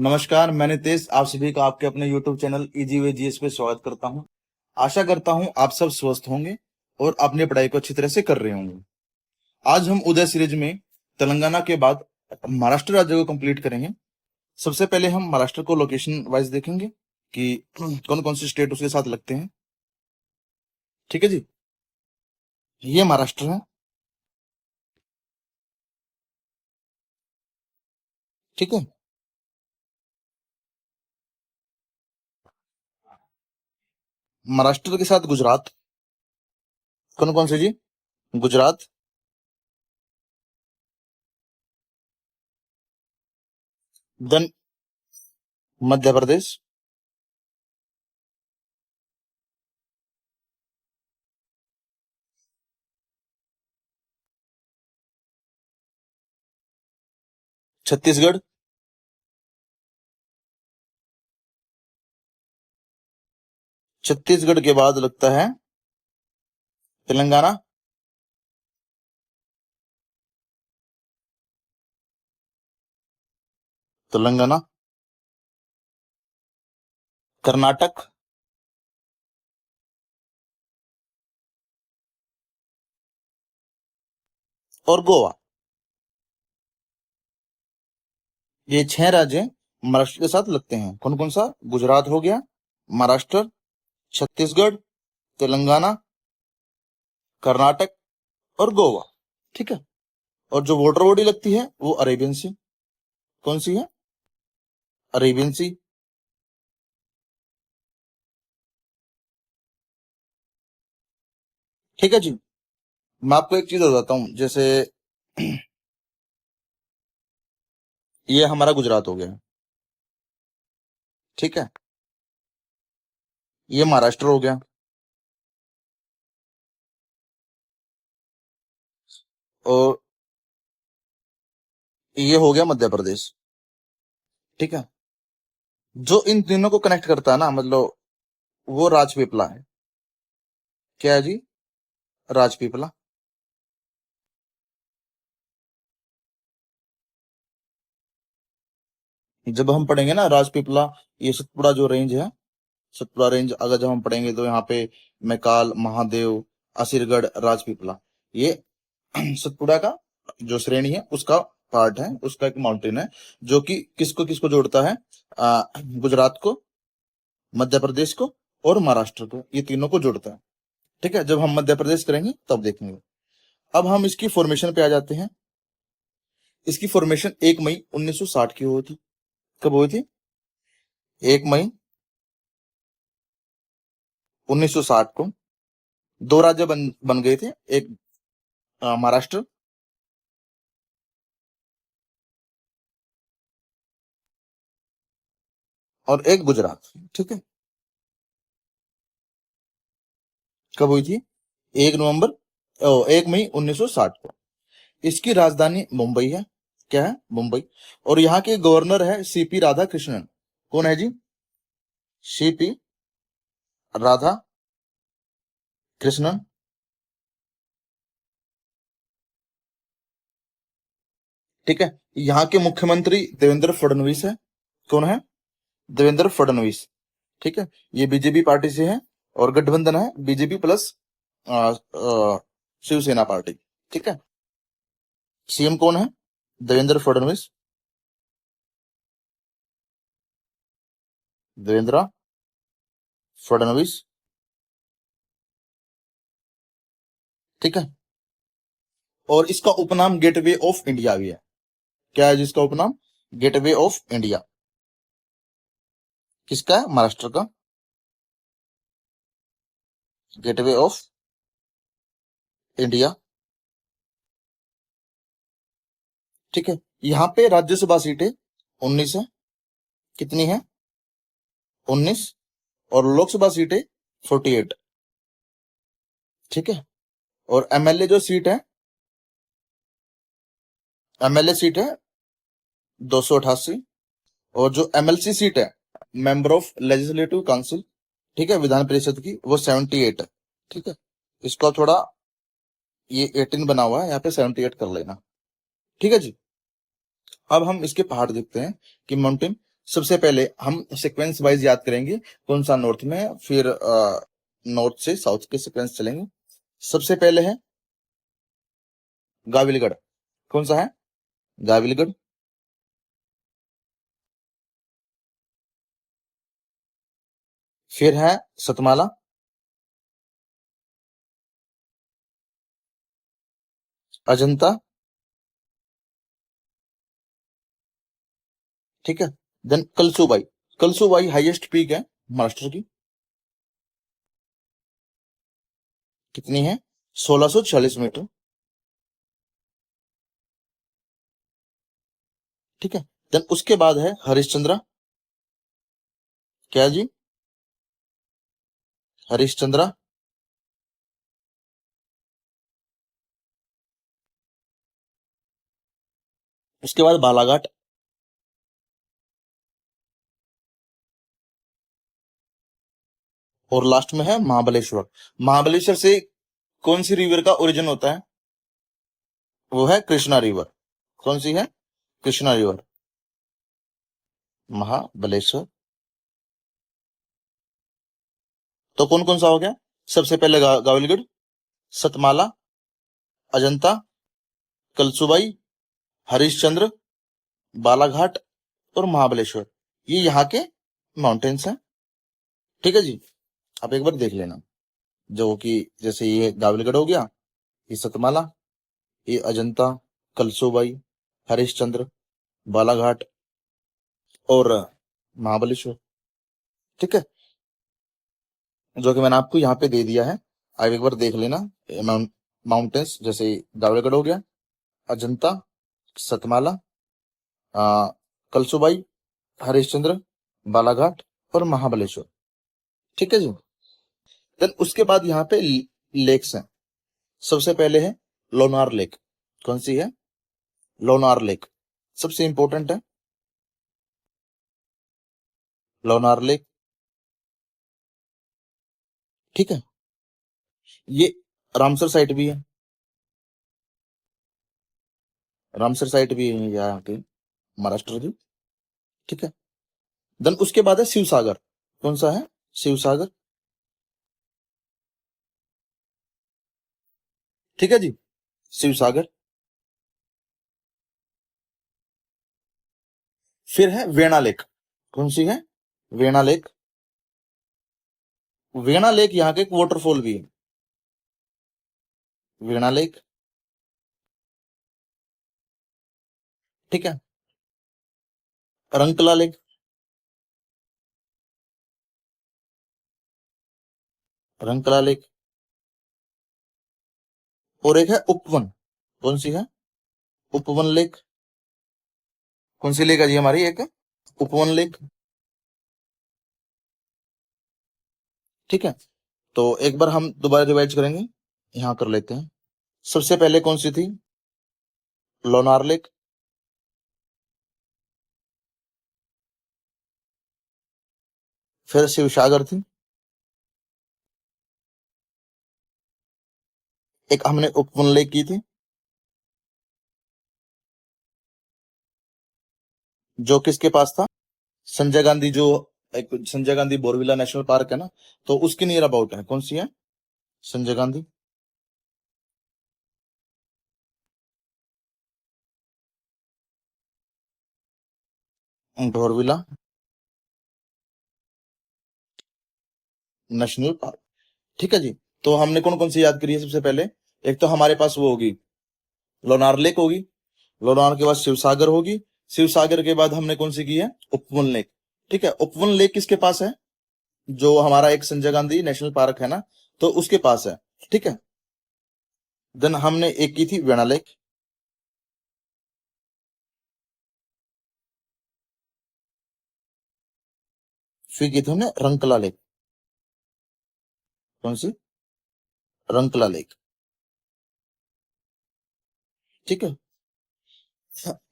नमस्कार, मैं नितेश आप सभी का आपके अपने YouTube channel easy way GS पे स्वागत करता हूं। आशा करता हूं आप सब स्वस्थ होंगे और अपनी पढ़ाई को अच्छी तरह से कर रहे होंगे। आज हम उदय सीरीज में तेलंगाना के बाद महाराष्ट्र राज्य को कंप्लीट करेंगे। सबसे पहले हम महाराष्ट्र को लोकेशन वाइज देखेंगे कि कौन कौन से स्टेट उसके साथ लगते हैं। ठीक है जी, ये महाराष्ट्र है। ठीक है, महाराष्ट्र के साथ गुजरात। कौन कौन से जी? गुजरात, देन मध्य प्रदेश, छत्तीसगढ़, छत्तीसगढ़ के बाद लगता है तेलंगाना, तेलंगाना, कर्नाटक, और गोवा। ये 6 राज्य महाराष्ट्र के साथ लगते हैं। कौन कौन सा? गुजरात हो गया, महाराष्ट्र, छत्तीसगढ़, तेलंगाना, कर्नाटक और गोवा। ठीक है, और जो वाटर बॉडी लगती है वो अरेबियन सी। कौन सी है? अरेबियन सी। ठीक है जी, मैं आपको एक चीज बताता हूँ। जैसे ये हमारा गुजरात हो गया, ठीक है, ये महाराष्ट्र हो गया, और ये हो गया मध्य प्रदेश। ठीक है, जो इन तीनों को कनेक्ट करता है ना, मतलब वो राजपीपला है। क्या है जी? राजपीपला। जब हम पढ़ेंगे ना राजपीपला, ये सतपुड़ा जो रेंज है, सतपुड़ा रेंज अगर जब हम पढ़ेंगे तो यहाँ पे मैकाल, महादेव, असीरगढ़, राजपीपला, ये सतपुड़ा का जो श्रेणी है उसका पार्ट है, उसका एक माउंटेन है जो कि किसको किसको जोड़ता है? गुजरात को, मध्य प्रदेश को और महाराष्ट्र को, ये तीनों को जोड़ता है। ठीक है, जब हम मध्य प्रदेश करेंगे तब देखेंगे। अब हम इसकी फॉर्मेशन पे आ जाते हैं। इसकी फॉर्मेशन 1 मई 1960 की हुई थी। कब हुई थी? 1 मई 1960 को। दो राज्य बन गए थे, एक महाराष्ट्र और एक गुजरात। ठीक है, कब हुई थी? 1 मई 1960 को। इसकी राजधानी मुंबई है। क्या है? मुंबई। और यहाँ के गवर्नर है सीपी राधा कृष्णन। कौन है जी? सीपी राधा कृष्णन। ठीक है, यहाँ के मुख्यमंत्री देवेंद्र फडणवीस है। कौन है? देवेंद्र फडणवीस। ठीक है, ये बीजेपी पार्टी से है और गठबंधन है बीजेपी प्लस शिवसेना पार्टी। ठीक है, सीएम कौन है? देवेंद्र फडणवीस। देवेंद्र फडणवीस। ठीक है, और इसका उपनाम गेटवे ऑफ इंडिया भी है। क्या है जिसका उपनाम? Gateway of India. किसका है? महाराष्ट्र का। Gateway of India. ठीक है, यहाँ पे राज्यसभा सीटें 19 है। कितनी है? 19। और लोकसभा सीटें 48। ठीक है, और एमएलए जो सीट है, एमएलए सीट है 288। और जो एमएलसी सीट है, मेंबर ऑफ लेजिस्लेटिव काउंसिल, ठीक है, विधान परिषद की, वो 78 है। ठीक है, इसको थोड़ा, ये 18 बना हुआ है, यहाँ पे 78 कर लेना। ठीक है जी, अब हम इसके पहाड़ देखते हैं कि माउंटेन सबसे पहले हम सीक्वेंस वाइज याद करेंगे कौन सा नॉर्थ में है, फिर नॉर्थ से साउथ के सीक्वेंस चलेंगे। सबसे पहले है गाविलगढ़। कौन सा है? गाविलगढ़। फिर है सतमाला, अजंता, ठीक है। Then Kalsubai. Kalsubai highest peak है महाराष्ट्र की, कितनी है? 1646 मीटर, ठीक है। देन उसके बाद है हरिश्चंद्रा। क्या जी? हरिश्चंद्रा। उसके बाद बालाघाट, और लास्ट में है महाबलेश्वर। महाबलेश्वर से कौन सी रिवर का ओरिजिन होता है? वो है कृष्णा रिवर। कौन सी है? कृष्णा रिवर। महाबलेश्वर। तो कौन कौन सा हो गया? सबसे पहले गावलगढ़, सतमाला, अजंता, कलसुबाई, हरिश्चंद्र, बालाघाट और महाबलेश्वर, ये यहाँ के माउंटेन्स हैं, ठीक है जी। आप एक बार देख लेना, जो कि जैसे ये गावलगढ़ हो गया, ये सतमाला, ये अजंता, कलसुबाई, हरिश्चंद्र, बालाघाट और महाबलेश्वर, ठीक है। जो कि मैंने आपको यहाँ पे दे दिया है, आप एक बार देख लेना। माउंटेन्स जैसे गावलगढ़ हो गया, अजंता, सतमाला, कलसुबाई, हरिश्चंद्र, बालाघाट और महाबलेश्वर, ठीक है जी। देन उसके बाद यहाँ पे लेक्स हैं। सबसे पहले है लोनार लेक। कौन सी है? लोनार लेक सबसे इंपॉर्टेंट है, लोनार लेक, ठीक है। ये रामसर साइट भी है, रामसर साइट भी है यहाँ पे महाराष्ट्र की, ठीक है। देन उसके बाद है शिव सागर। कौन सा है? शिव सागर, ठीक है जी, शिव सागर। फिर है वेणा लेक। कौन सी है? वेणा लेक। वेणा लेक यहाँ के एक वाटरफॉल भी है, वेणा लेक, ठीक है। रंकला लेक, रंकला लेक। और एक है उपवन। कौन सी है? उपवन लेक। कौन सी लेक है जी हमारी? एक उपवन लेक, ठीक है। तो एक बार हम दोबारा रिवाइज करेंगे, यहाँ कर लेते हैं। सबसे पहले कौन सी थी? लोनार लेक, फिर शिवसागर थी, एक हमने उपवन लेक की थी, जो किसके पास था? संजय गांधी, जो एक संजय गांधी बोरविला नेशनल पार्क है ना, तो उसके नियर अबाउट है। कौन सी है? संजय गांधी, बोरविला नेशनल पार्क, ठीक है जी। तो हमने कौन कौन सी याद करी है? सबसे पहले एक तो हमारे पास वो होगी लोनार लेक होगी, लोनार के बाद शिवसागर होगी, शिवसागर के बाद हमने कौन सी की है? उपवन लेक, ठीक है। उपवन लेक किसके पास है? जो हमारा एक संजय गांधी नेशनल पार्क है ना, तो उसके पास है, ठीक है। देन हमने एक की थी वेणा लेक, फिर की थी हमने रंकला लेक। कौन सी? रंकला लेक, ठीक है।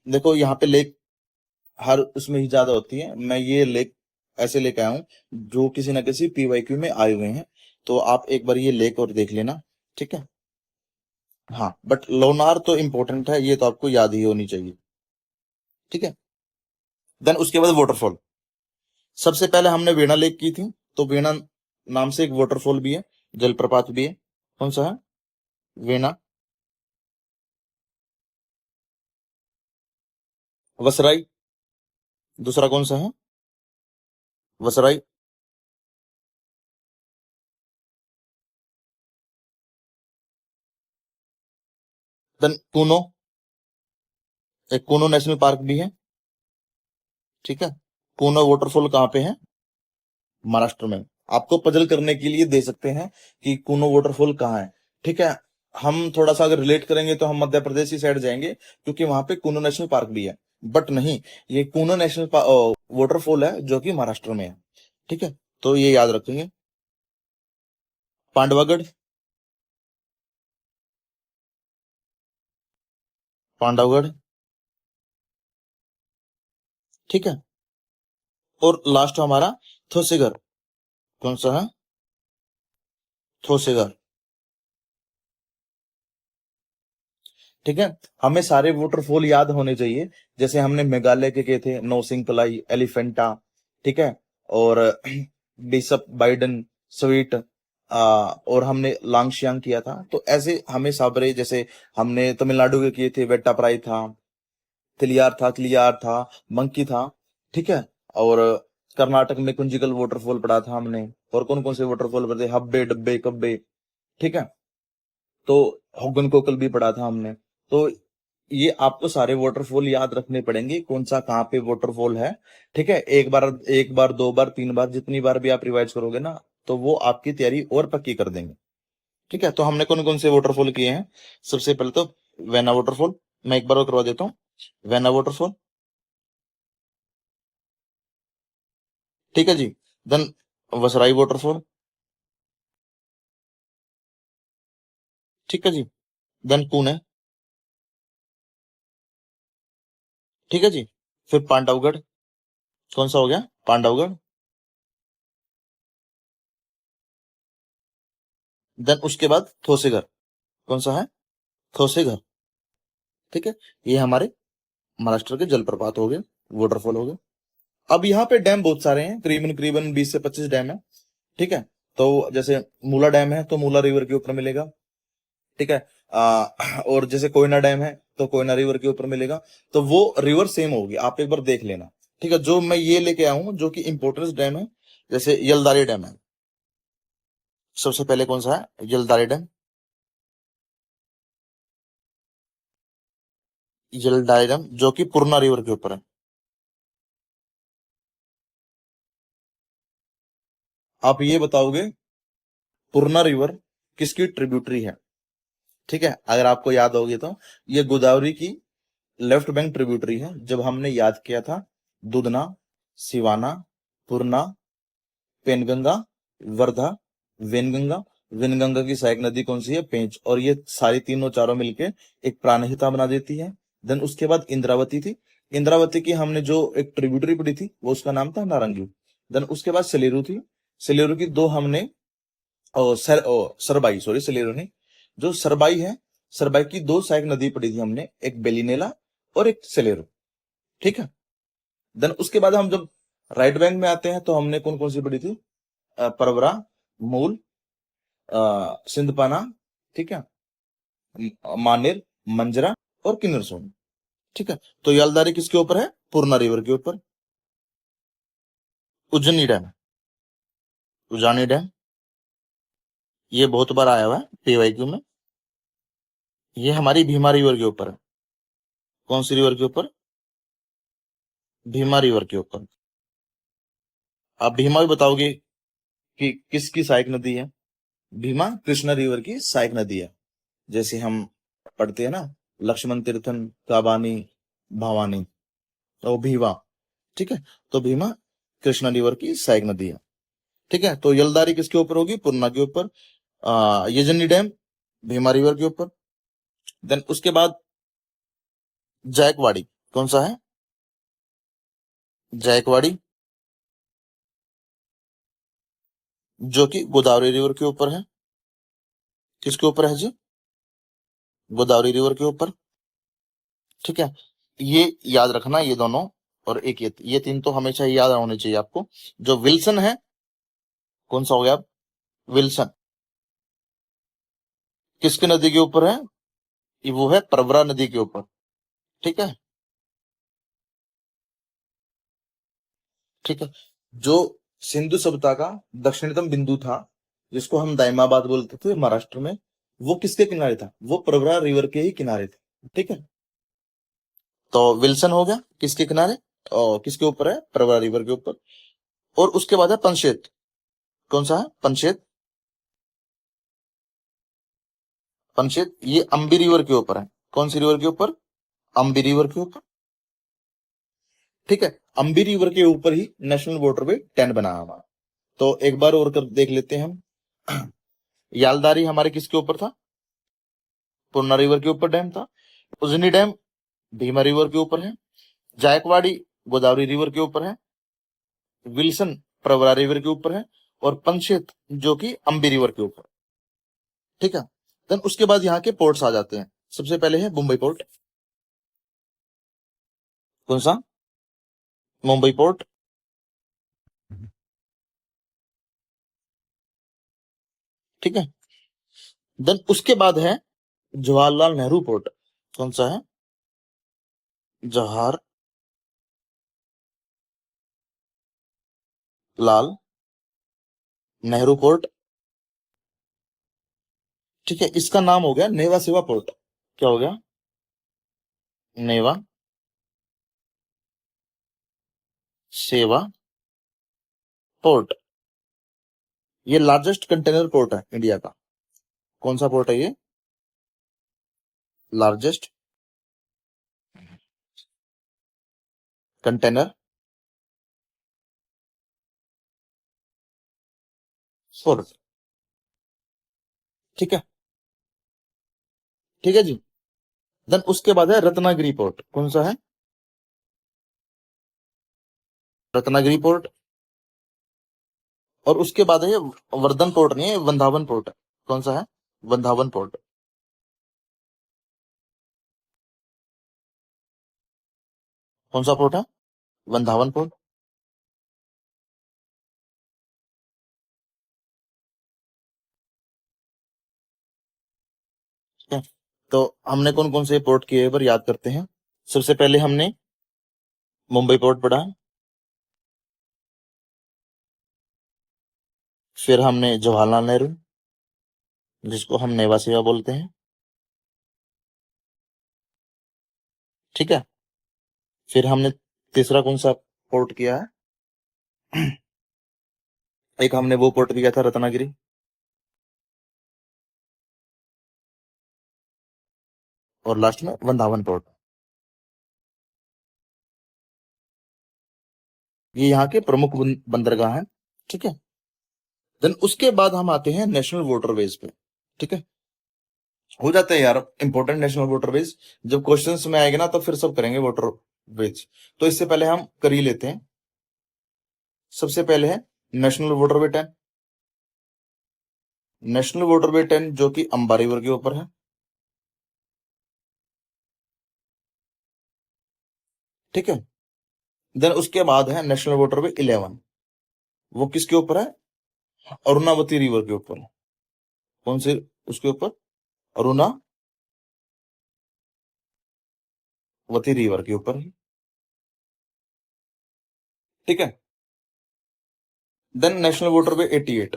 देखो यहाँ पे लेक हर उसमें ही ज्यादा होती है, मैं ये लेक ऐसे लेके आया हूँ जो किसी ना किसी पीवाईक्यू में आए हुए हैं, तो आप एक बार ये लेक और देख लेना, ठीक है। हाँ, बट लोनार तो इंपॉर्टेंट है, ये तो आपको याद ही होनी चाहिए, ठीक है। देन उसके बाद वाटरफॉल। सबसे पहले हमने वीणा लेक की थी, तो वीणा नाम से एक वाटरफॉल भी है, जलप्रपात भी है। कौन सा है? वीणा। वसराई, दूसरा कौन सा है? वसराई। देन कूनो, एक कूनो नेशनल पार्क भी है। ठीक है। कूनो वाटरफॉल कहाँ पे है? महाराष्ट्र में। आपको पजल करने के लिए दे सकते हैं कि कूनो वाटरफॉल कहाँ है। ठीक है। हम थोड़ा सा अगर रिलेट करेंगे तो हम मध्य प्रदेश की साइड जाएंगे, क्योंकि वहां पे कूनो नेशनल पार्क भी है। बट नहीं, ये कूनो नेशनल वाटरफॉल है जो कि महाराष्ट्र में है। ठीक है, तो ये याद रखेंगे। पांडवागढ़, पांडवगढ़। ठीक है। और लास्ट हमारा थोसेगर। कौन सा है? थोसेगर। ठीक है। हमें सारे वाटरफॉल याद होने चाहिए। जैसे हमने मेघालय के किए थे, नौसिंग पलाई, एलिफेंटा। ठीक है। और बिशप बाइडन, स्वीट, और हमने लांगशियांग किया था। तो ऐसे हमें साबरे, जैसे हमने तमिलनाडु के किए थे, वेट्टाप्राई था, तिलियार था, मंकी था। ठीक है। और कर्नाटक में कुंजिकल वाटरफॉल पढ़ा था हमने। और कौन कौन से वाटरफॉल पढ़े थे? हब्बे, डब्बे, कब्बे। ठीक है। तो होगन कोकल भी पढ़ा था हमने। तो ये आपको सारे वाटरफॉल याद रखने पड़ेंगे, कौन सा कहाँ पे वाटरफॉल है। ठीक है। एक बार, दो बार, तीन बार, जितनी बार भी आप रिवाइज करोगे ना, तो वो आपकी तैयारी और पक्की कर देंगे। ठीक है। तो हमने कौन कौन से वाटरफॉल किए हैं? सबसे पहले तो वेना वाटरफॉल, मैं एक बार और करवा देता हूँ। Vena waterfall. ठीक है जी। Then वसराई waterfall. ठीक है जी। देन पुणे। ठीक है जी। फिर पांडवगढ़। कौन सा हो गया? पांडवगढ़। देन उसके बाद थोसेगर। कौन सा है? थोसेगर। ठीक है। ये हमारे महाराष्ट्र के जलप्रपात हो गए, वाटरफॉल हो गए। अब यहाँ पे डैम बहुत सारे हैं, करीबन करीबन 20 से 25 डैम है। ठीक है। तो जैसे मूला डैम है, तो मूला रिवर के ऊपर मिलेगा। ठीक है। और जैसे कोयना डैम है, तो कोयना रिवर के ऊपर मिलेगा। तो वो रिवर सेम होगी, आप एक बार देख लेना। ठीक है। जो मैं ये लेके आया हूँ जो कि इंपोर्टेंस डैम है, जैसे यलदारी डैम है। सबसे पहले कौन सा है? यलदारी डैम। यलदारी डैम जो कि पूर्णा रिवर के ऊपर है। आप ये बताओगे पूर्णा रिवर किसकी ट्रिब्यूटरी है? ठीक है। अगर आपको याद होगी तो ये गोदावरी की लेफ्ट बैंक ट्रिब्यूटरी है। जब हमने याद किया था, दुधना, सिवाना, पूर्णा, पेनगंगा, वर्धा, वेनगंगा। वेनगंगा की सहायक नदी कौन सी है? पेंच। और ये सारी तीनों चारों मिलके एक प्राणहिता बना देती है। देन उसके बाद इंद्रावती थी। इंद्रावती की हमने जो एक ट्रिब्यूटरी पढ़ी थी, वो उसका नाम था नारंगी। देन उसके बाद सलेरू थी। सलेरू की दो हमने, सरबाई, सॉरी, सलेरू नहीं, जो सरबाई है, सरबाई की दो सहायक नदी पढ़ी थी हमने, एक बेलीनेला और एक सलेरू। ठीक है। देन उसके बाद हम जब राइट बैंक में आते हैं, तो हमने कौन कौन सी पढ़ी थी? परवरा, मूल, सिंधपाना। ठीक है। मानेर, मंजरा और किन्नर सोन। ठीक है। तो यलदारी किसके ऊपर है? पूर्णा रिवर के ऊपर। उज्जैनी डैम, उजानी डैम, ये बहुत बार आया हुआ है पीवाईक्यू में। ये हमारी भीमा रिवर के ऊपर है। कौन सी रिवर के ऊपर? भीमा रिवर के ऊपर। आप भीमा भी बताओगे कि किसकी सहायक नदी है? भीमा कृष्णा रिवर की सहायक नदी है। जैसे हम पढ़ते हैं ना, लक्ष्मण तीर्थन, काबानी, भवानी, तो भीमा। ठीक है। तो भीमा कृष्णा रिवर की सहायक नदी है। ठीक है। तो यलदारी किसके ऊपर होगी? पूर्णा के ऊपर। यजनी डैम भीमा रिवर के ऊपर। देन उसके बाद जायकवाड़ी। कौन सा है? जायकवाड़ी, जो कि गोदावरी रिवर के ऊपर है। किसके ऊपर है जी? गोदावरी रिवर के ऊपर। ठीक है। ये याद रखना, ये दोनों। और एक ये तीन तो हमेशा ही याद होने चाहिए आपको। जो विल्सन है, कौन सा हो गया? विल्सन किसकी नदी के ऊपर है? ये वो है प्रवरा नदी के ऊपर। ठीक है, ठीक है। जो सिंधु सभ्यता का दक्षिणतम बिंदु था, जिसको हम दाइमाबाद बोलते थे महाराष्ट्र में, वो किसके किनारे था? वो प्रवरा रिवर के ही किनारे थे। ठीक है, तो विल्सन हो गया किसके किनारे, और किसके ऊपर है? प्रवरा रिवर के ऊपर। और उसके बाद है पंचेत। कौन सा है? पंचेत। पंचेत ये अम्बी रिवर के ऊपर है। कौन सी रिवर के ऊपर? अम्बी रिवर के ऊपर। ठीक है, अम्बी रिवर के ऊपर ही नेशनल वाटरवे 10 बना है हमारा। तो एक बार और कर देख लेते हैं हम। यालदारी हमारे किसके ऊपर था? पूर्णा रिवर के ऊपर डैम था। उजनी डैम भीमा रिवर के ऊपर है। जायकवाड़ी गोदावरी रिवर के ऊपर है। विल्सन प्रवरा रिवर के ऊपर है। और पंचेत जो कि अम्बी रिवर के ऊपर। ठीक है, देन उसके बाद यहाँ के पोर्ट्स आ जाते हैं। सबसे पहले है मुंबई पोर्ट। कौन सा? मुंबई पोर्ट। ठीक है, देन उसके बाद है जवाहरलाल नेहरू पोर्ट। कौन सा है? जवाहर लाल नेहरू पोर्ट। ठीक है, इसका नाम हो गया नेवा सेवा पोर्ट। क्या हो गया? नेवा सेवा पोर्ट। ये लार्जेस्ट कंटेनर पोर्ट है इंडिया का। कौन सा पोर्ट है ये? Largest container port. ठीक है, ठीक है जी। देन उसके बाद है रत्नागिरी पोर्ट। कौन सा है? रत्नागिरी पोर्ट। और उसके बाद है वर्धन पोर्ट, नहीं है, वृंदावन पोर्ट है। कौन सा है? वृंदावन पोर्ट। कौन सा पोर्ट है? वृंदावन पोर्ट। ठीक है, तो हमने कौन कौन से पोर्ट किए एक बार याद करते हैं। सबसे पहले हमने मुंबई पोर्ट पढ़ा। फिर हमने जवाहरलाल नेहरू, जिसको हम नेवा सेवा बोलते हैं। ठीक है, फिर हमने तीसरा कौन सा पोर्ट किया है? एक हमने वो पोर्ट किया था रत्नागिरी। और लास्ट में वृंदावन पोर्ट। ये यहाँ के प्रमुख बंदरगाह हैं। ठीक है, देन उसके बाद हम आते हैं नेशनल वाटरवेज पे। ठीक है, हो जाते हैं यार इंपॉर्टेंट नेशनल वाटरवेज। जब क्वेश्चंस में आएगा ना तो फिर सब करेंगे वाटरवेज। तो इससे पहले हम कर ही लेते हैं। सबसे पहले है नेशनल वाटरवे 10। नेशनल वाटरवे 10 जो कि अंबा रिवर के ऊपर है। ठीक है, देन उसके बाद है नेशनल वाटरवे 11। वो किसके ऊपर है? अरुणावती रिवर के ऊपर है। कौन से? उसके ऊपर अरुणावती रिवर के ऊपर है। ठीक है, देन नेशनल वाटरवे 88।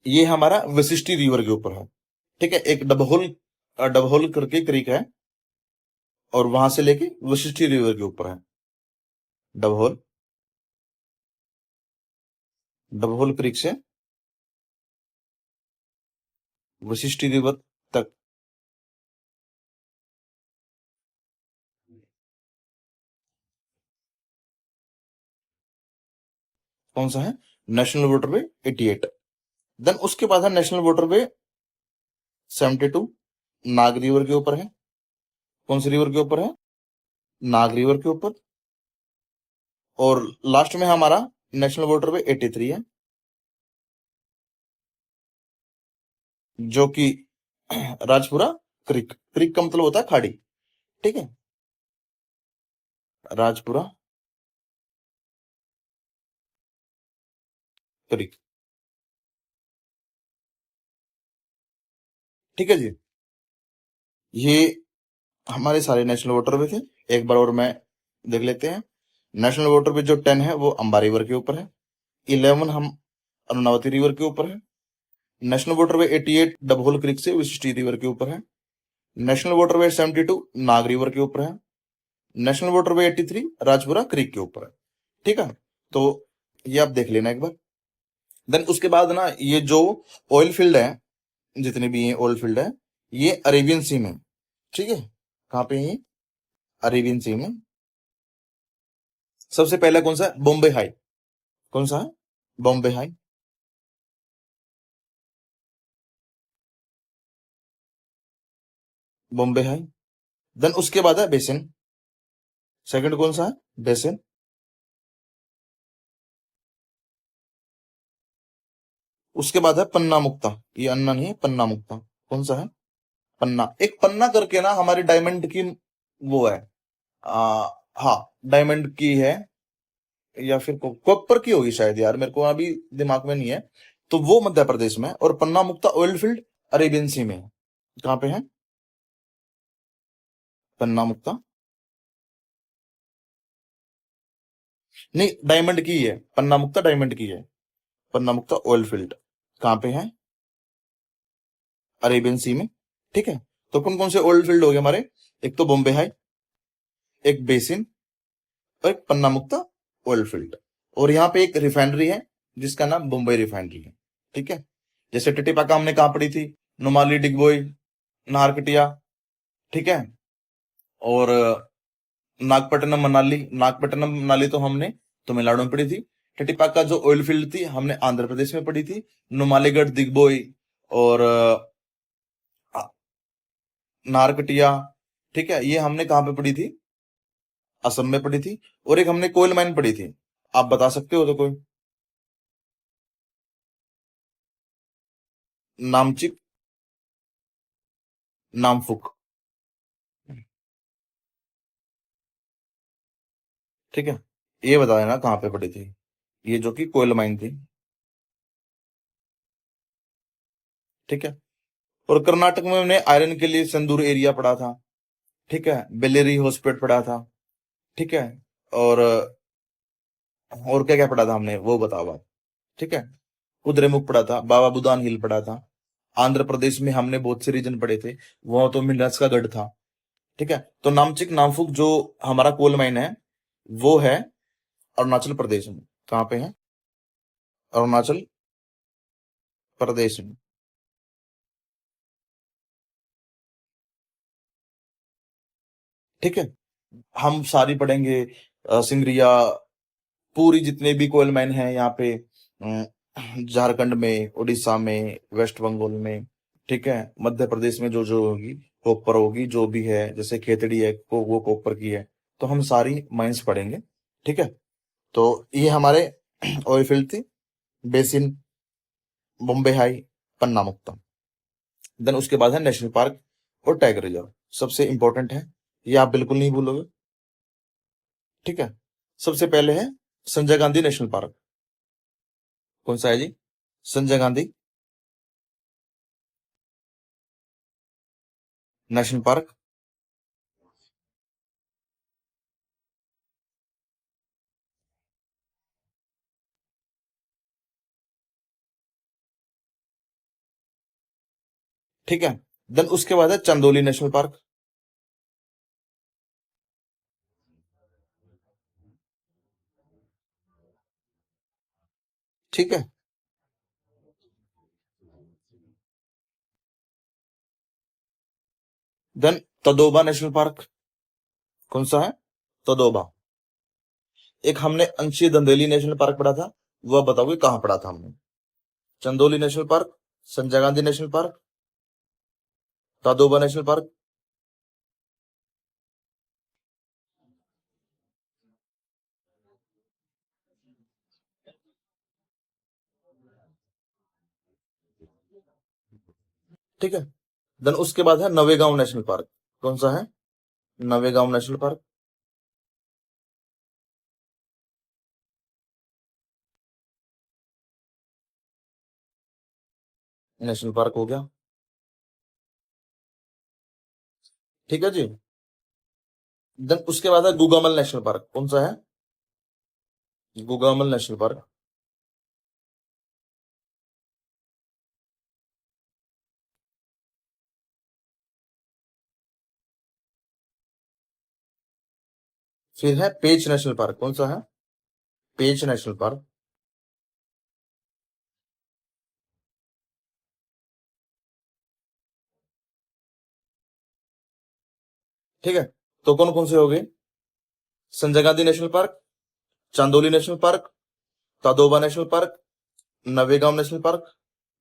ये हमारा वशिष्ठी रिवर के ऊपर है। ठीक है, एक डबहोल डबहोल करके क्रीक है, और वहां से लेके वशिष्ठी रिवर के ऊपर है। डबहोल डबहोल क्रीक से वशिष्ठी रिवर तक। कौन सा है? National waterway 88। देन उसके बाद है नेशनल वाटरवे 72। नाग रिवर के ऊपर है। कौन सी रिवर के ऊपर है? नाग रिवर के ऊपर। और लास्ट में हमारा नेशनल वाटरवे 83 है, जो कि राजपुरा क्रिक, क्रिक का मतलब होता है खाड़ी, ठीक है। राजपुरा क्रिक, ठीक है जी। ये हमारे सारे नेशनल वाटरवे थे। एक बार और मैं देख लेते हैं। नेशनल वाटरवे जो 10 है वो अंबा रिवर के ऊपर है। 11 हम अरुणावती रिवर के ऊपर है। नेशनल वाटरवे 88 डबहोल क्रिक से विशिष्टी रिवर के ऊपर है। नेशनल वाटरवे 72 नाग रिवर के ऊपर है। नेशनल वाटरवे 83 राजपुरा क्रिक के ऊपर है, ठीक है। तो ये आप देख लेना एक बार। देन उसके बाद ना ये जो ऑयल फील्ड है, जितने भी ये ऑयल फील्ड है, ये अरेबियन सी में, ठीक है। कहाँ पे है ये? अरेबियन सी में। सबसे पहला कौन सा है? बॉम्बे हाई। कौन सा है? Bombay high. Bombay high. Then उसके बाद है बेसिन। सेकंड कौन सा है? बेसिन। उसके बाद है पन्ना मुक्ता। ये अन्ना नहीं है, पन्ना मुक्ता। कौन सा है? पन्ना। एक पन्ना करके ना हमारी डायमंड की वो है, आ, हाँ, डायमंड की है, या फिर कॉपर की होगी शायद, यार मेरे को अभी दिमाग में नहीं है। तो वो मध्य प्रदेश में है, और पन्ना मुक्ता ऑयल फील्ड अरेबियन सी में है। कहाँ पे है? पन्ना मुक्ता। नहीं, डायमंड की है, पन्ना मुक्ता डायमंड की है। पन्ना मुक्ता ऑयल फील्ड कहाँ पे है? अरेबियन सी में, ठीक है। तो कौन कौन से ऑयल फील्ड हो गए हमारे? एक तो बॉम्बे हाई, एक बेसिन, और एक पन्ना मुक्ता ऑयल फील्ड। और यहाँ पे एक रिफाइनरी है जिसका नाम बम्बई रिफाइनरी है, ठीक है। जैसे टिटिपाका हमने कहाँ पढ़ी थी? नुमाली डिगबोई, नाहरकटिया, ठीक है। और नागपट्टनम मनाली। नागपट्टनम मनाली तो हमने तमिलनाडु में पढ़ी थी। टिटिपाका जो ऑयल फील्ड थी हमने आंध्र प्रदेश में पढ़ी थी। नुमालीगढ़ दिग्बोई और नारकटिया, ठीक है, ये हमने कहाँ पे पढ़ी थी? असम में पढ़ी थी। और एक हमने कोयल माइन पढ़ी थी। आप बता सकते हो तो कोई? नामचिक, नामफुक, ठीक है। ये बता देना कहाँ पे पढ़ी थी, ये जो कि कोयल माइन थी, ठीक है। और कर्नाटक में हमने आयरन के लिए संदूर एरिया पढ़ा था, ठीक है। बेलेरी हॉस्पिटल पढ़ा था, ठीक है। और और क्या क्या पढ़ा था हमने, वो बताओ आप, ठीक है। कुद्रेमुख पढ़ा था, बाबा बुदान हिल पढ़ा था। आंध्र प्रदेश में हमने बहुत से रीजन पढ़े थे, वहां तो मिनरल्स का गढ़ था, ठीक है। तो नामचिक नामफुक जो हमारा कोल माइन है, वो है अरुणाचल प्रदेश में। कहाँ पे है? अरुणाचल प्रदेश में, ठीक है। हम सारी पढ़ेंगे, सिंगरिया, पूरी जितने भी कोयल माइन है यहाँ पे, झारखंड में, उड़ीसा में, वेस्ट बंगाल में, ठीक है। मध्य प्रदेश में जो जो होगी, कॉपर होगी, जो भी है, जैसे खेतड़ी है वो कॉपर की है। तो हम सारी माइंस पढ़ेंगे, ठीक है। तो ये हमारे ऑयल फील्ड थी, बेसिन, बॉम्बे हाई, पन्ना मुक्ता। देन उसके बाद है नेशनल पार्क और टाइगर रिजर्व, सबसे इंपॉर्टेंट है, ये आप बिल्कुल नहीं भूलोगे, ठीक है। सबसे पहले है संजय गांधी नेशनल पार्क। कौन सा है जी? संजय गांधी नेशनल पार्क, ठीक है। देन उसके बाद है चंदोली नेशनल पार्क, ठीक है। Then Tadoba national park. कौन सा है? तदोबा। एक हमने अंशीय दंदेली नेशनल पार्क पढ़ा था, वह बताओगे कहाँ पढ़ा था हमने? Chandoli national park, Sanjay Gandhi national park, Tadoba national park, ठीक है। देन उसके बाद है नवेगांव नेशनल पार्क। कौन सा है? Navegaon national park. National park हो गया, ठीक है जी। देन उसके बाद है गुगामल नेशनल पार्क। कौन सा है? Gugamal national park. फिर है पेंच नेशनल पार्क। कौन सा है? पेंच नेशनल पार्क। ठीक है, तो कौन कौन से हो गए? Sanjay Gandhi national park, Chandoli national park, Tadoba national park, Navegaon national park,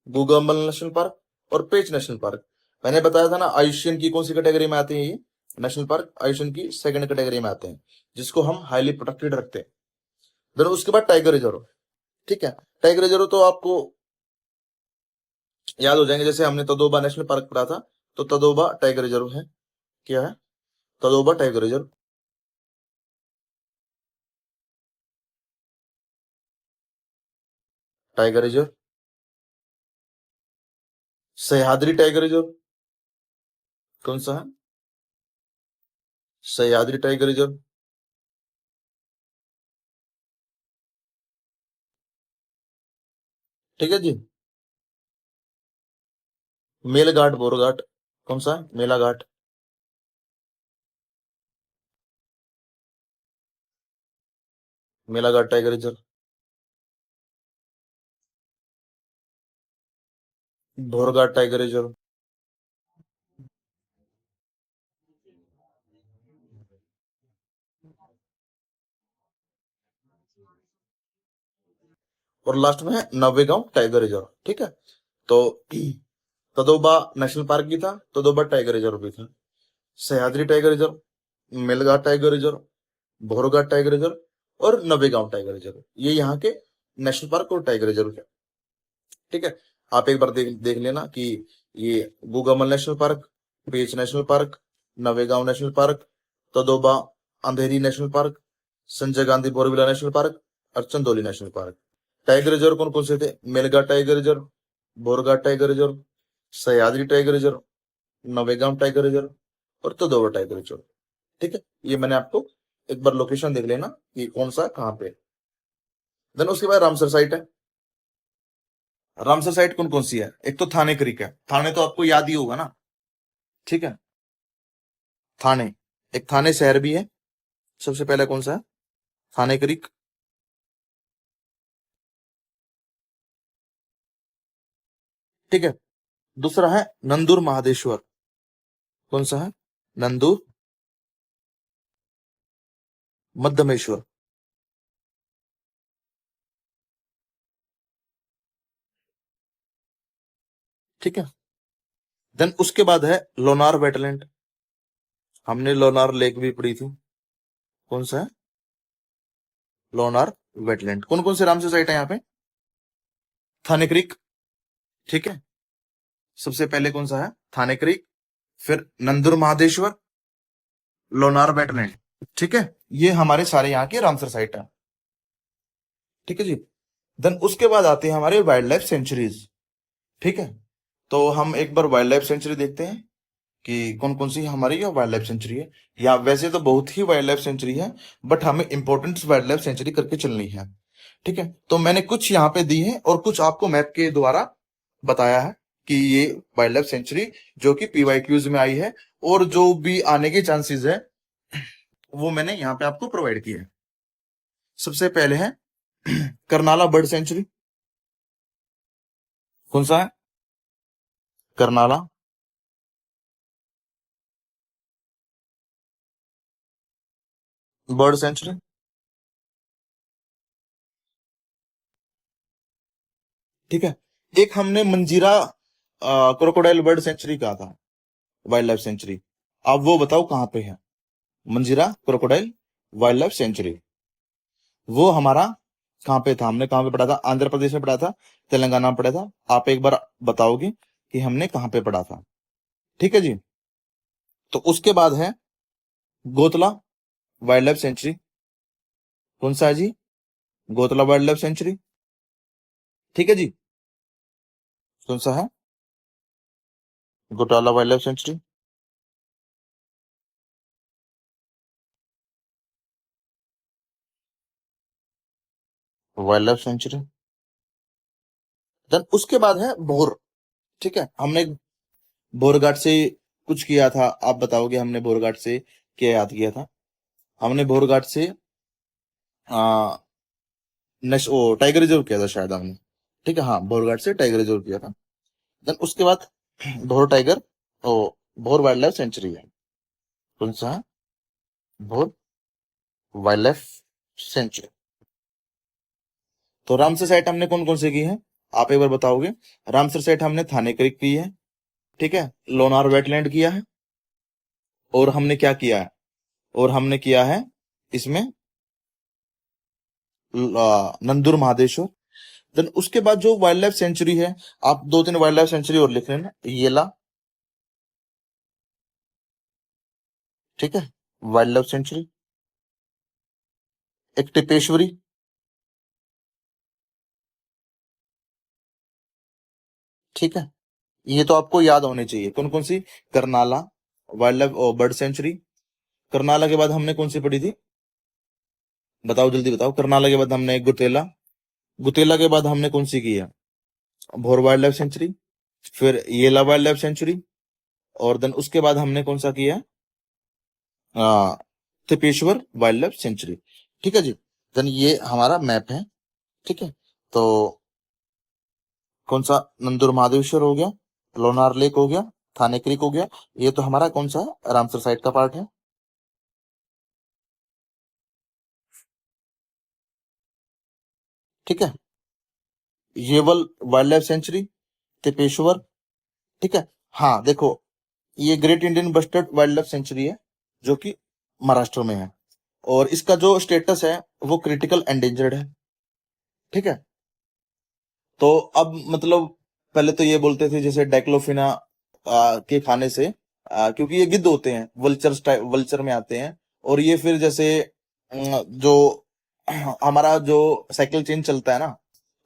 Gugamal national park और पेंच नेशनल पार्क। मैंने बताया था ना, आयुष्यन की कौन सी कैटेगरी में आते हैं ये नेशनल पार्क? आयुष्यन की सेकंड कैटेगरी में आते हैं, जिसको हम हाईली प्रोटेक्टेड रखते हैं। फिर उसके बाद टाइगर रिजर्व। ठीक है, टाइगर रिजर्व तो आपको याद हो जाएंगे, जैसे हमने तदोबा नेशनल पार्क पढ़ा था, तो तदोबा टाइगर रिजर्व है। क्या है? Tadoba tiger reserve. Tiger reserve. Sahyadri tiger reserve. कौन सा है? Sahyadri tiger reserve. ठीक है जी। मेलघाट बोरघाट। कौन सा है? Melaghat. Melaghat tiger reserve. Bhorghat tiger reserve. और लास्ट में है नवेगांव टाइगर रिजर्व। ठीक है, तो तदोबा नेशनल पार्क भी था, तदोबा टाइगर रिजर्व भी था, Sahyadri tiger reserve, Melghat tiger reserve, Bhorghat tiger reserve और नवेगांव टाइगर रिजर्व। ये यहाँ के नेशनल पार्क और टाइगर रिजर्व है। ठीक है, आप एक बार देख लेना कि ये Gugamal national park, Pench national park, Navegaon national park, Tadoba Andheri national park, Sanjay Gandhi Borivali national park और Chandoli national park. Tiger reserve कौन कौन से थे? Melghat tiger reserve, Borghat tiger reserve, Sahyadri tiger reserve, Navegaon tiger reserve और तदोबा टाइगर रिजर्व। ठीक है, ये मैंने आपको एक बार लोकेशन देख लेना कि कौन सा कहाँ पे। देन उसके बाद रामसर साइट है। रामसर साइट कौन कौन सी है? एक तो थाने क्रीक है, थाने तो आपको याद ही होगा ना। ठीक है, थाने, एक थाने शहर भी है। सबसे पहले कौन सा है? थाने क्रीक। ठीक है, दूसरा है नंदूर महादेश्वर। कौन सा है? नंदूर मध्यमेश्वर। ठीक है, देन उसके बाद है लोनार वेटलैंड। हमने लोनार लेक भी पढ़ी थी। कौन सा है? लोनार वेटलैंड। कौन कौन से रामसर साइट है यहाँ पे? थाने क्रीक। ठीक है, सबसे पहले कौन सा है? थाने क्रीक, फिर नंदुर महादेश्वर, लोनार वेटलैंड। ठीक है, ये हमारे सारे यहाँ के रामसर साइट है। ठीक है जी। देन उसके बाद आते हैं हमारे वाइल्ड लाइफ सेंचुरीज। ठीक है, तो हम एक बार वाइल्ड लाइफ सेंचुरी देखते हैं कि कौन कौन सी हमारी वाइल्ड लाइफ सेंचुरी है। या वैसे तो बहुत ही वाइल्ड लाइफ सेंचुरी है, बट हमें इंपॉर्टेंट वाइल्ड लाइफ सेंचुरी करके चलनी है। ठीक है, तो मैंने कुछ यहाँ पे दी है और कुछ आपको मैप के द्वारा बताया है कि ये वाइल्ड लाइफ सेंचुरी जो कि पीवाईक्यूज में आई है और जो भी आने के चांसेस है वो मैंने यहाँ पे आपको प्रोवाइड किया है। सबसे पहले है करनाला बर्ड सेंचुरी। कौन सा है? करनाला बर्ड सेंचुरी। ठीक है, एक हमने मंजीरा क्रोकोडाइल बर्ड सेंचुरी कहा था, वाइल्ड लाइफ सेंचुरी। आप वो बताओ कहाँ पे है? मंजीरा क्रोकोडाइल वाइल्ड लाइफ सेंचुरी, वो हमारा कहाँ पे था? हमने कहाँ पे पढ़ा था? आंध्र प्रदेश में पढ़ा था, तेलंगाना में पढ़ा था? आप एक बार बताओगे कि हमने कहाँ पे पढ़ा था? ठीक है जी। तो उसके बाद है गोतला वाइल्ड लाइफ सेंचुरी। कौन सा है जी? Gotala wildlife sanctuary. ठीक है जी। कौन सा है? Gotala wildlife sanctuary. Wildlife sanctuary. Then उसके बाद है भोर। ठीक है, हमने बोरघाट से कुछ किया था, आप बताओगे हमने बोरघाट से क्या याद किया था? हमने बोरघाट से आ, ओ टाइगर रिजर्व किया था शायद हमने। ठीक है, हाँ, बोरघाट से टाइगर रिजर्व किया था। देन उसके बाद भोर टाइगर ओ भोर वाइल्ड लाइफ सेंचुरी है। कौन सा है? भोर वाइल्ड लाइफ सेंचुरी। तो रामसर साइट हमने कौन कौन से की है, आप एक बार बताओगे? रामसर साइट हमने थाने क्रिक की है। ठीक है, लोनार वेटलैंड किया है। और हमने क्या किया है? और हमने किया है इसमें नंदुर महादेश्वर। देन उसके बाद जो वाइल्ड लाइफ सेंचुरी है, आप दो तीन वाइल्ड लाइफ सेंचुरी और लिख लेना। येला, ठीक है, वाइल्ड लाइफ सेंचुरी। एक टिपेश्वरी। ठीक है, ये तो आपको याद होनी चाहिए। कौन कौन सी? करनाला वाइल्ड लाइफ बर्ड सेंचुरी। करनाला के बाद हमने कौन सी पढ़ी थी? बताओ, जल्दी बताओ। करनाला के बाद हमने गुतेला। गुतेला के बाद हमने कौन सी की है? भोर वाइल्ड लाइफ सेंचुरी। फिर येला वाइल्ड लाइफ सेंचुरी। और देन उसके बाद हमने कौन सा किया? आ, तिपेश्वर वाइल्ड लाइफ सेंचुरी। ठीक है जी। देन ये हमारा मैप है। ठीक है, तो कौन सा? नंदुर महादेश्वर हो गया, लोनार लेक हो गया, थाने क्रिक हो गया। ये तो हमारा कौन सा है? रामसर साइट का पार्ट है। ठीक है, येवल वाइल्ड लाइफ सेंचुरी, तिपेश्वर। ठीक है, हाँ देखो, ये great Indian bustard wild life sanctuary है, जो कि महाराष्ट्र में है। और इसका जो स्टेटस है वो क्रिटिकल एंडेंजर्ड है। ठीक है, तो अब मतलब पहले तो ये बोलते थे जैसे डाइक्लोफिना के खाने से, क्योंकि ये गिद्ध होते हैं, वल्चर में आते हैं। और ये फिर जैसे जो हमारा जो साइकिल चेन चलता है ना,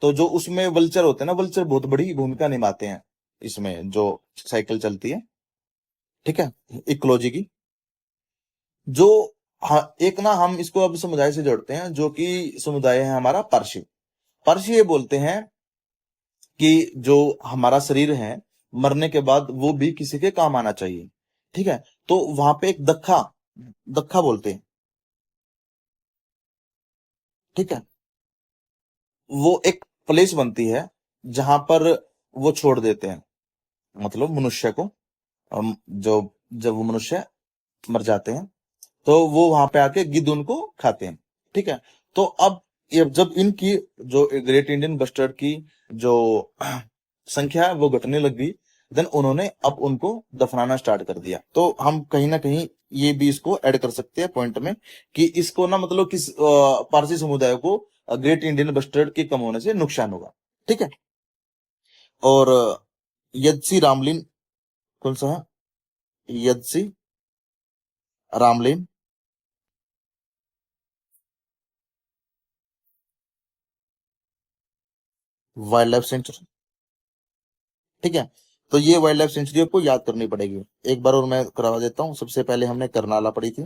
तो जो उसमें वल्चर होते हैं ना, वल्चर बहुत बड़ी भूमिका निभाते हैं इसमें जो साइकिल चलती है। ठीक है, इकोलॉजी की जो, हाँ, एक ना हम इसको अब समुदाय से जोड़ते हैं, जो कि समुदाय है हमारा पारसी। पारसी ये बोलते हैं कि जो हमारा शरीर है, मरने के बाद वो भी किसी के काम आना चाहिए। ठीक है, तो वहां पे एक दक्खा, दक्खा बोलते हैं। ठीक है, वो एक प्लेस बनती है जहां पर वो छोड़ देते हैं, मतलब मनुष्य को। जो जब वो मनुष्य मर जाते हैं, तो वो वहां पे आके गिद्ध उनको खाते हैं। ठीक है, तो अब ये जब इनकी जो ग्रेट इंडियन बस्टर्ड की जो संख्या है वो घटने लग गई, देन उन्होंने अब उनको दफनाना स्टार्ट कर दिया। तो हम कहीं ना कहीं ये भी इसको ऐड कर सकते हैं पॉइंट में, कि इसको ना मतलब किस पारसी समुदाय को ग्रेट इंडियन बस्टर्ड के कम होने से नुकसान होगा। ठीक है, और यदसी रामलिन। कौन सा है? यदसी रामलिन वाइल्ड लाइफ सेंचुरी। ठीक है, तो ये वाइल्ड लाइफ सेंचुरी आपको याद करनी पड़ेगी। एक बार और मैं करवा देता हूँ। सबसे पहले हमने करनाला पढ़ी थी,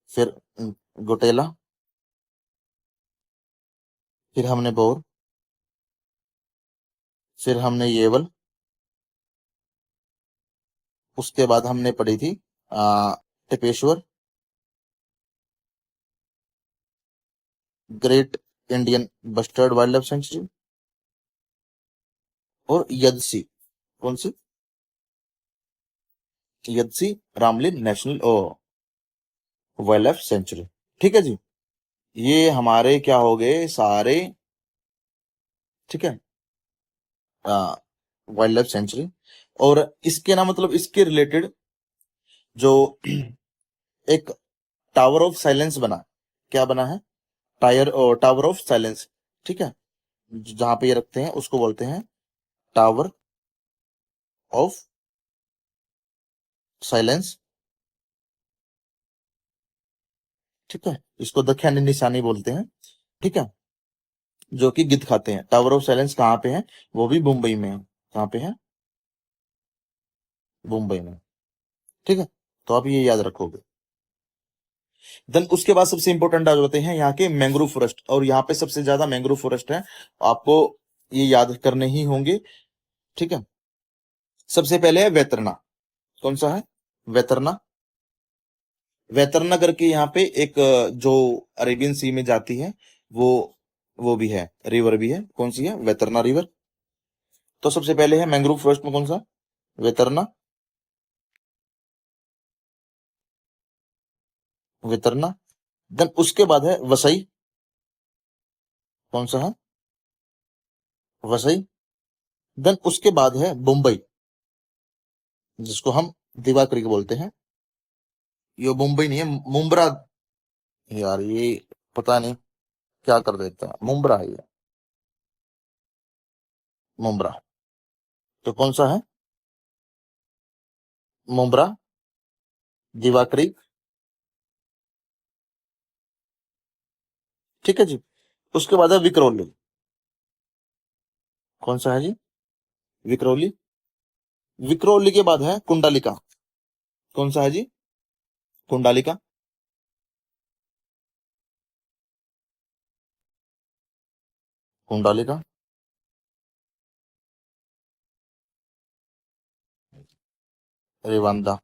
फिर गोटेला, फिर हमने बोर, फिर हमने येवल, उसके बाद हमने पढ़ी थी Tipeshwar, great Indian bustard wild life sanctuary, और यदसी। कौन सी? यदसी रामलिन नेशनल ओ वाइल्ड लाइफ सेंचुरी। ठीक है जी, ये हमारे क्या हो गए सारे। ठीक है, वाइल्ड लाइफ सेंचुरी। और इसके ना मतलब इसके रिलेटेड जो एक टावर ऑफ साइलेंस बना। क्या बना है? Tower of silence. ठीक है, जहां पे ये रखते हैं उसको बोलते हैं टावर ऑफ साइलेंस, ठीक है, इसको दख्यानी निशानी बोलते हैं, ठीक है, जो कि गिद्ध खाते हैं। टावर ऑफ साइलेंस कहाँ पे है? वो भी मुंबई में है। कहाँ पे है? मुंबई में, ठीक है, तो आप ये याद रखोगे। देन उसके बाद सबसे इंपॉर्टेंट आ जाते हैं यहाँ के मैंग्रोव फॉरेस्ट, और यहाँ पे सबसे ज्यादा मैंग्रोव फॉरेस्ट है, आपको ये याद करने ही होंगे, ठीक है। सबसे पहले है वैतरना। कौन सा है? वैतरना। वैतरना करके यहाँ पे एक जो अरेबियन सी में जाती है, वो वो भी है, रिवर भी है। कौन सी है? वैतरना रिवर। तो सबसे पहले है मैंग्रोव फॉरेस्ट में कौन सा? वैतरना। वैतरना। देन उसके बाद है वसई। कौन सा है? वसई। देन उसके बाद है मुंबई, जिसको हम दिवा क्रीक बोलते हैं। ये मुंबई नहीं है, मुंब्रा। यार ये पता नहीं क्या कर देता है, मुंब्रा है ये, मुंब्रा। तो कौन सा है? मुंब्रा, दिवा क्रीक, ठीक है जी। उसके बाद है विक्रोली। कौन सा है जी? विक्रोली। विक्रोली के बाद है कुंडालिका। कौन सा है जी? कुंडालिका। कुंडालिका। रेवांदा,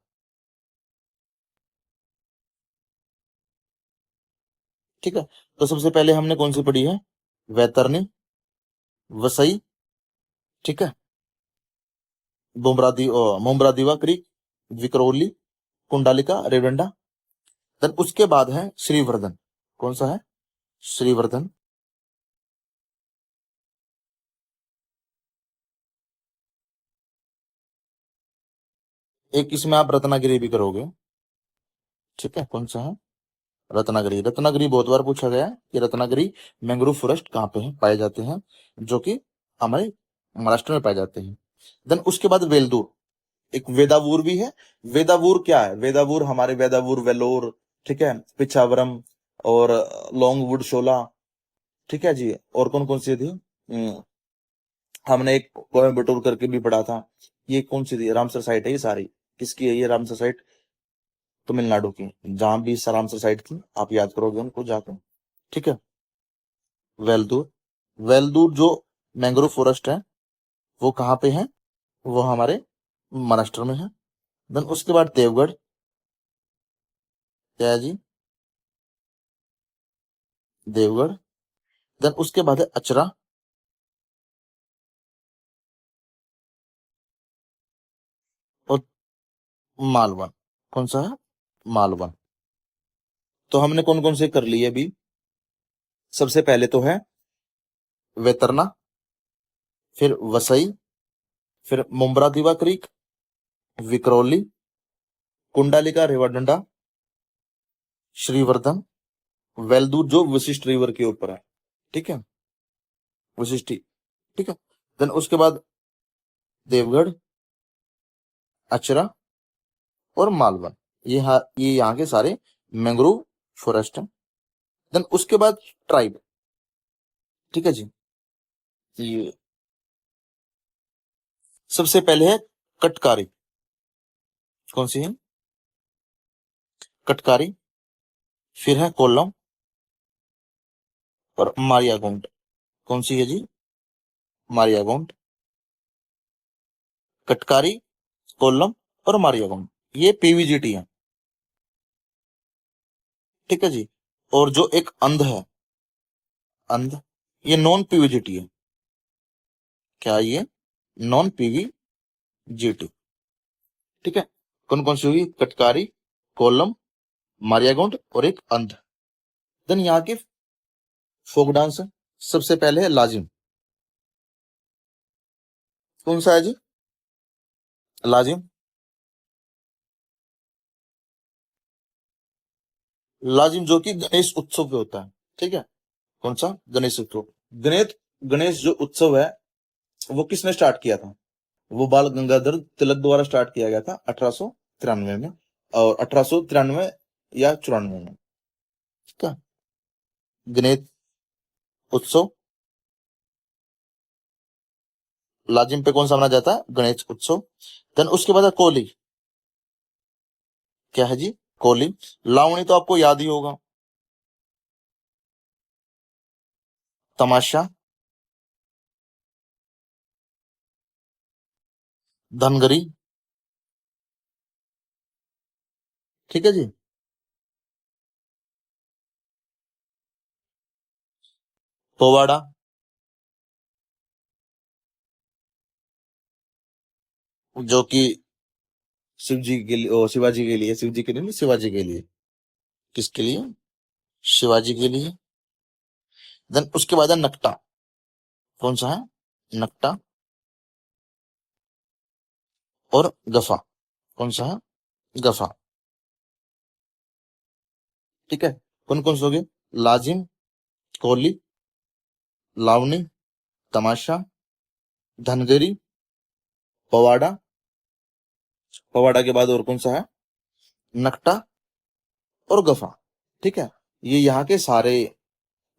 ठीक है। तो सबसे पहले हमने कौन सी पढ़ी है? वैतरनी, वसई, ठीक है, मुंब्रा दिवा क्रीक, विक्रोली, कुंडालिका, रेवंडा। देन उसके बाद है श्रीवर्धन। कौन सा है? श्रीवर्धन। एक इसमें आप रत्नागिरी भी करोगे, ठीक है। कौन सा है? रत्नागिरी। रत्नागिरी बहुत बार पूछा गया है कि रत्नागिरी मैंग्रोव फॉरेस्ट कहाँ पे है, पाए जाते हैं, जो कि हमारे महाराष्ट्र में पाए जाते हैं। देन उसके बाद वेलदूर। एक वेदावूर भी है। वेदावूर क्या है? वेदावूर हमारे वेदावूर वेलोर, ठीक है, पिछावरम और लॉन्गवुड शोला, ठीक है जी। और कौन कौन सी थी? हमने एक कोयम्बटूर करके भी पढ़ा था। ये कौन सी थी? रामसर साइट है ये सारी। किसकी है ये रामसर साइट? तमिलनाडु की। जहां भी रामसर साइट थी आप याद करोगे उनको जाकर, ठीक है। वेलदूर। वेलदूर जो मैंग्रोव फॉरेस्ट है, वो कहाँ पे है? वो हमारे महाराष्ट्र में है। देन उसके बाद देवगढ़। क्या है जी? देवगढ़। देन उसके बाद है अचरा और मालवन। कौन सा है? मालवन। तो हमने कौन कौन से कर लिए अभी? सबसे पहले तो है वेतरना, फिर वसई, फिर मुंब्रा दिवा क्रीक, विक्रोली, कुंडालिका रेवाडंडा, श्रीवर्धन, वेलदूर जो वशिष्ठ रिवर के ऊपर है, ठीक है, वशिष्ठी, ठीक है। देन उसके बाद देवगढ़, अचरा और मालवन। ये यहाँ के सारे मैंग्रोव फॉरेस्ट हैं। देन उसके बाद ट्राइब, ठीक है जी। ये सबसे पहले है कटकारी। कौन सी है? कटकारी। फिर है कोल्लम और मारियागोंड। कौन सी है जी? मारियागोंड। कटकारी, कोल्लम और मारियागोंड, ये पीवीजीटी है, ठीक है जी। और जो एक अंध है, अंध, ये नॉन पीवीजीटी है। क्या ये? नॉन पीवीजीटी, ठीक है। कौन कौन सी हुई? कटकारी, कोल्लम, मारियागोंड और एक अंध। देन यहाँ के फोक डांस है। सबसे पहले है लाजिम। कौन सा है जी? लाजिम। लाजिम जो कि गणेश उत्सव पे होता है, ठीक है। कौन सा? गणेश उत्सव। गणेश गणेश जो उत्सव है, वो किसने स्टार्ट किया था? वो बाल गंगाधर तिलक द्वारा स्टार्ट किया गया था 1893 में, और 1893 या 94 में। ठीक है। गणेश उत्सव लाजिम पे कौन सा मनाया जाता है? गणेश उत्सव। देन उसके बाद है कोली। क्या है जी? कोली। लावणी तो आपको याद ही होगा, तमाशा, धनगरी। ठीक है जी। पोवाड़ा, जो कि शिव जी के लिए, ओ शिवाजी के लिए, शिव जी के लिए नहीं, शिवाजी के लिए। किसके लिए? शिवाजी के लिए। देन उसके बाद है नकटा। कौन सा है? नकटा। और गफा। कौन सा है? गफा। ठीक है। कौन कौन से हो गए? लाजिम, कोली, लावनी, तमाशा, धनगरी, पवाड़ा। पवाड़ा के बाद और कौन सा है? नकटा और गफा। ठीक है। ये यहाँ के सारे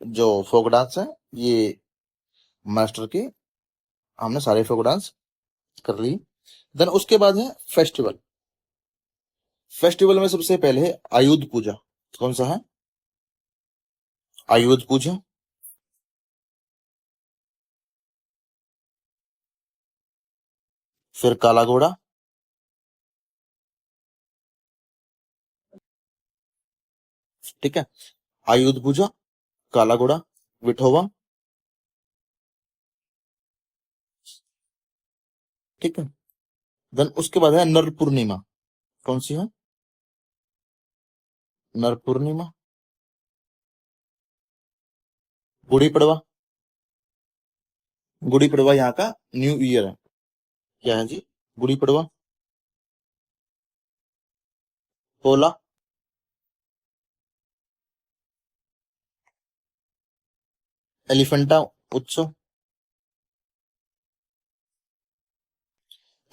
जो फोक डांस है, ये मास्टर के, हमने सारे फोक डांस कर ली। देन उसके बाद है फेस्टिवल। फेस्टिवल में सबसे पहले है आयुध पूजा। कौन सा है? आयुध पूजा। फिर काला घोड़ा। ठीक है। आयुध पूजा, काला घोड़ा, विठोबा। ठीक है। देन उसके बाद है नर पूर्णिमा। कौन सी है? नर पूर्णिमा। गुड़ी पड़वा। गुड़ी पड़वा यहाँ का न्यू ईयर है। क्या है जी? गुड़ी पड़वा। पोला। एलिफेंटा उत्सव।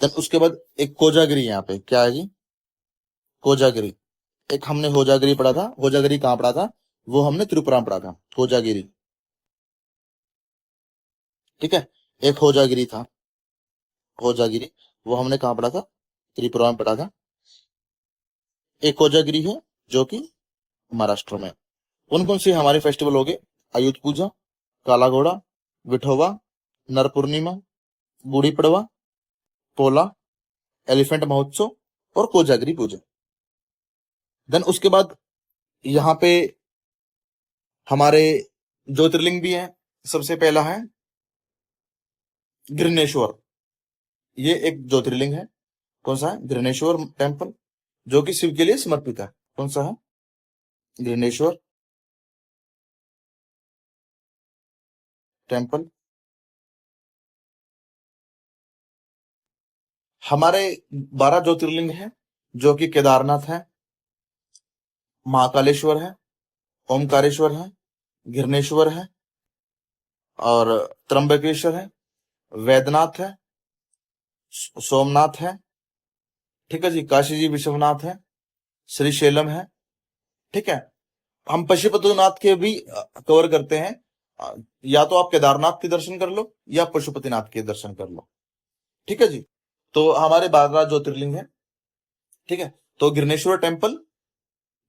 देन उसके बाद एक कोजागिरी यहाँ पे। क्या है जी? कोजागिरी। एक हमने होजागिरी पढ़ा था। होजागिरी कहाँ पढ़ा था? वो हमने त्रिपुरा में पढ़ा था, होजागिरी। ठीक है। एक होजागिरी था, होजागिरी, वो हमने कहाँ पढ़ा था? त्रिपुरा में पढ़ा था। एक कोजागिरी है जो कि महाराष्ट्र में। कौन कौन से हमारे फेस्टिवल हो गए? आयुध पूजा, काला घोड़ा, विठोबा, नर पूर्णिमा, गुड़ी पड़वा, पोला, एलिफेंट महोत्सव और कोजागिरी पूजा। देन उसके बाद यहाँ पे हमारे ज्योतिर्लिंग भी हैं। सबसे पहला है घृणेश्वर। ये एक ज्योतिर्लिंग है। कौन सा है? घृणेश्वर टेम्पल, जो कि शिव के लिए समर्पित है। कौन सा है? घृणेश्वर टेम्पल। हमारे 12 ज्योतिर्लिंग हैं, जो कि केदारनाथ है, महाकालेश्वर है, ओमकारेश्वर है, घृणेश्वर है, और त्र्यंबकेश्वर है, वैद्यनाथ है, सोमनाथ है। ठीक है जी। काशी जी विश्वनाथ है, श्रीशैलम है। ठीक है। हम पशुपतिनाथ के भी कवर करते हैं। या तो आप केदारनाथ के दर्शन कर लो या पशुपतिनाथ के दर्शन कर लो। ठीक है जी। तो हमारे 12 ज्योतिर्लिंग है। ठीक है। तो घृणेश्वर टेम्पल,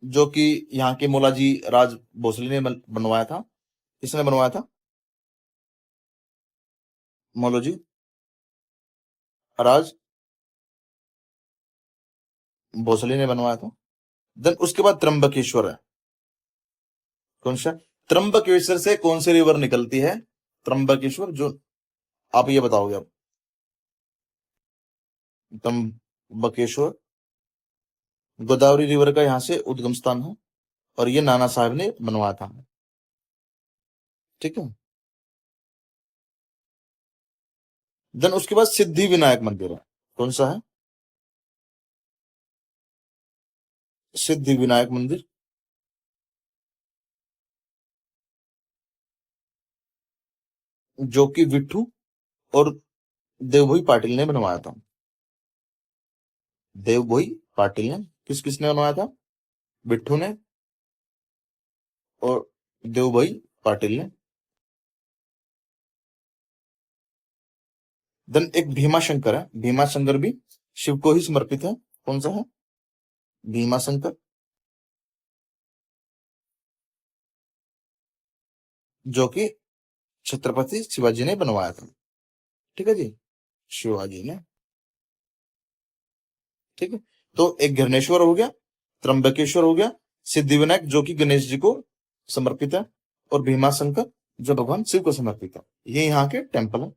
जो कि यहाँ के मोलाजी राज भोसले ने बनवाया था। किसने बनवाया था? मोलाजी राज भोसले ने बनवाया था। देन उसके बाद त्र्यंबकेश्वर है। कौन सा? त्र्यंबकेश्वर से कौन सी रिवर निकलती है? त्र्यंबकेश्वर, जो आप ये बताओगे अब। त्र्यंबकेश्वर गोदावरी रिवर का यहाँ से उद्गम स्थान है, और ये नाना साहब ने बनवाया था। ठीक है। देन उसके बाद सिद्धि विनायक मंदिर है। कौन सा है? सिद्धि विनायक मंदिर, जो कि विठू और देवभोई पाटिल ने बनवाया था। देवभोई पाटिल ने, किसने बनवाया था? बिट्ठू ने और देवभोई पाटिल ने। देन एक भीमा शंकर है, भीमा शंकर भी शिव को ही समर्पित है। कौन सा है? भीमा शंकर, जो कि छत्रपति शिवाजी ने बनवाया था। ठीक है जी, शिवाजी ने। ठीक है, तो एक घृणेश्वर हो गया, त्र्यंबकेश्वर हो गया, सिद्धिविनायक जो कि गणेश जी को समर्पित है, और भीमा शंकर जो भगवान शिव को समर्पित है। ये यहाँ के टेम्पल है।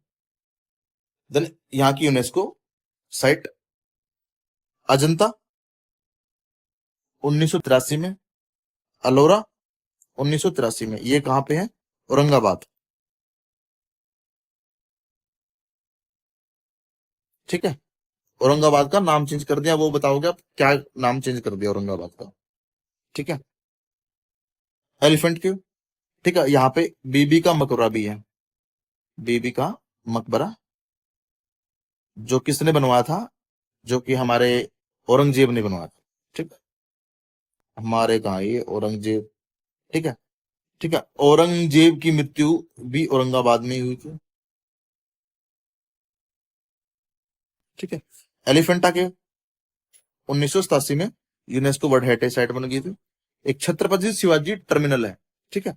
देन यहाँ की यूनेस्को साइट अजंता 1983 में, अलोरा 1983 में। ये कहाँ पे है? औरंगाबाद। ठीक है, औरंगाबाद का नाम चेंज कर दिया। वो बताओगे आप क्या नाम चेंज कर दिया औरंगाबाद का? ठीक है, एलिफेंट क्यों? ठीक है, यहाँ पे बीबी का मकबरा भी है। बीबी का मकबरा जो किसने बनवाया था? जो कि हमारे औरंगजेब ने बनवाया था। ठीक है, हमारे कहा ये औरंगजेब। ठीक है, ठीक है, औरंगजेब की मृत्यु भी औरंगाबाद में ही हुई थी। ठीक है, एलिफेंटा के 1987 में यूनेस्को वर्ल्ड हेरिटेज साइट बन गई थी। एक छत्रपति शिवाजी टर्मिनल है। ठीक है,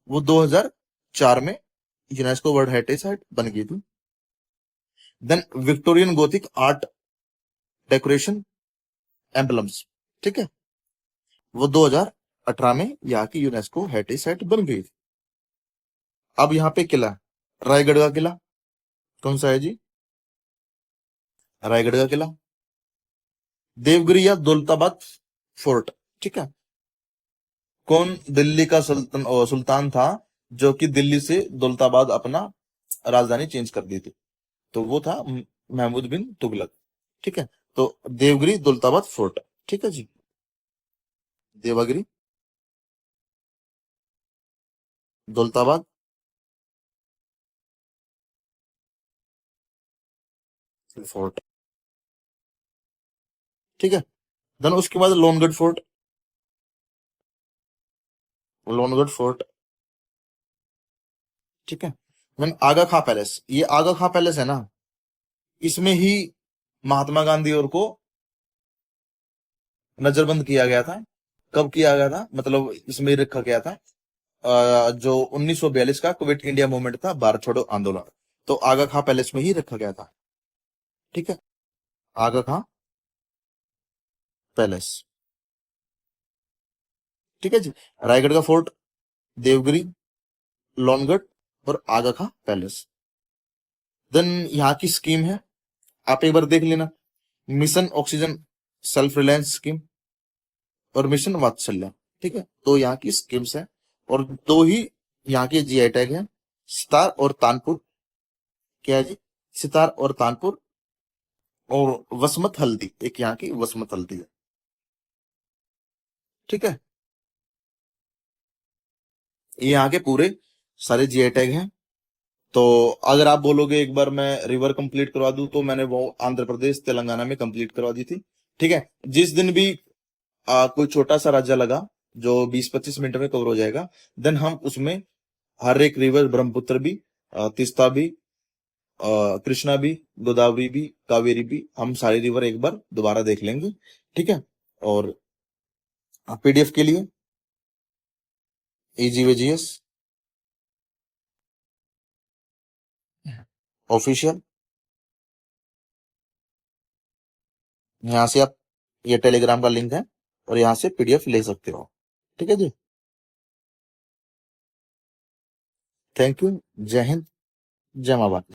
वो 2004 में यूनेस्को वर्ल्ड हेरिटेज साइट बन गई थी। Then Victorian Gothic art decoration emblems. ठीक है, वो 2018 में यहाँ की यूनेस्को हेरिटेज साइट बन गई थी। अब यहाँ पे किला, रायगढ़ का किला कौन सा है जी? रायगढ़ का किला, देवगिरी या दौलताबाद फोर्ट। ठीक है, कौन दिल्ली का सुल्तान था जो कि दिल्ली से दौलताबाद अपना राजधानी चेंज कर दी थी? तो वो था महमूद बिन तुगलक। ठीक है, तो देवगिरी दौलताबाद फोर्ट। ठीक है जी, देवगिरी दौलताबाद फोर्ट। ठीक है, देन उसके बाद लोनगढ़ फोर्ट। लोनगढ़ फोर्ट। ठीक है, देन आगा खां पैलेस। ये आगा खां पैलेस है ना, इसमें ही महात्मा गांधी और को नजरबंद किया गया था। कब किया गया था? मतलब इसमें ही रखा गया था जो 1942 का क्विट इंडिया मूवमेंट था, भारत छोड़ो आंदोलन। तो आगा खां पैलेस में ही रखा गया था। ठीक है, आगा खां पैलेस। ठीक है जी, रायगढ़ का फोर्ट, देवगिरी, लोनगढ़ और आगा खां पैलेस। देन यहाँ की स्कीम है, आप एक बार देख लेना, mission oxygen self reliance scheme और मिशन वात्सल्य। ठीक है, तो यहाँ की स्कीम्स है, और दो ही यहाँ के जीआई टैग है, सितार और तानपुर। क्या है जी? सितार और तानपुर, और वसमत हल्दी, एक यहाँ की वसमत हल्दी है। ठीक है, ये यहाँ के पूरे सारे जीआई टैग हैं। तो अगर आप बोलोगे एक बार मैं रिवर कंप्लीट करवा दूं, तो मैंने वो आंध्र प्रदेश तेलंगाना में कंप्लीट करवा दी थी। ठीक है, जिस दिन भी कोई छोटा सा राज्य लगा जो 20-25 मिनट में कवर हो जाएगा, देन हम उसमें हर एक रिवर, ब्रह्मपुत्र भी, तीस्ता भी, कृष्णा भी, गोदावरी भी, कावेरी भी, हम सारी रिवर एक बार दोबारा देख लेंगे। ठीक है, और पीडीएफ के लिए EGVGS ऑफिशियल, यहाँ से आप, ये टेलीग्राम का लिंक है, और यहाँ से पीडीएफ ले सकते हो। ठीक है जी, थैंक यू, जय हिंद, जय मां भारती।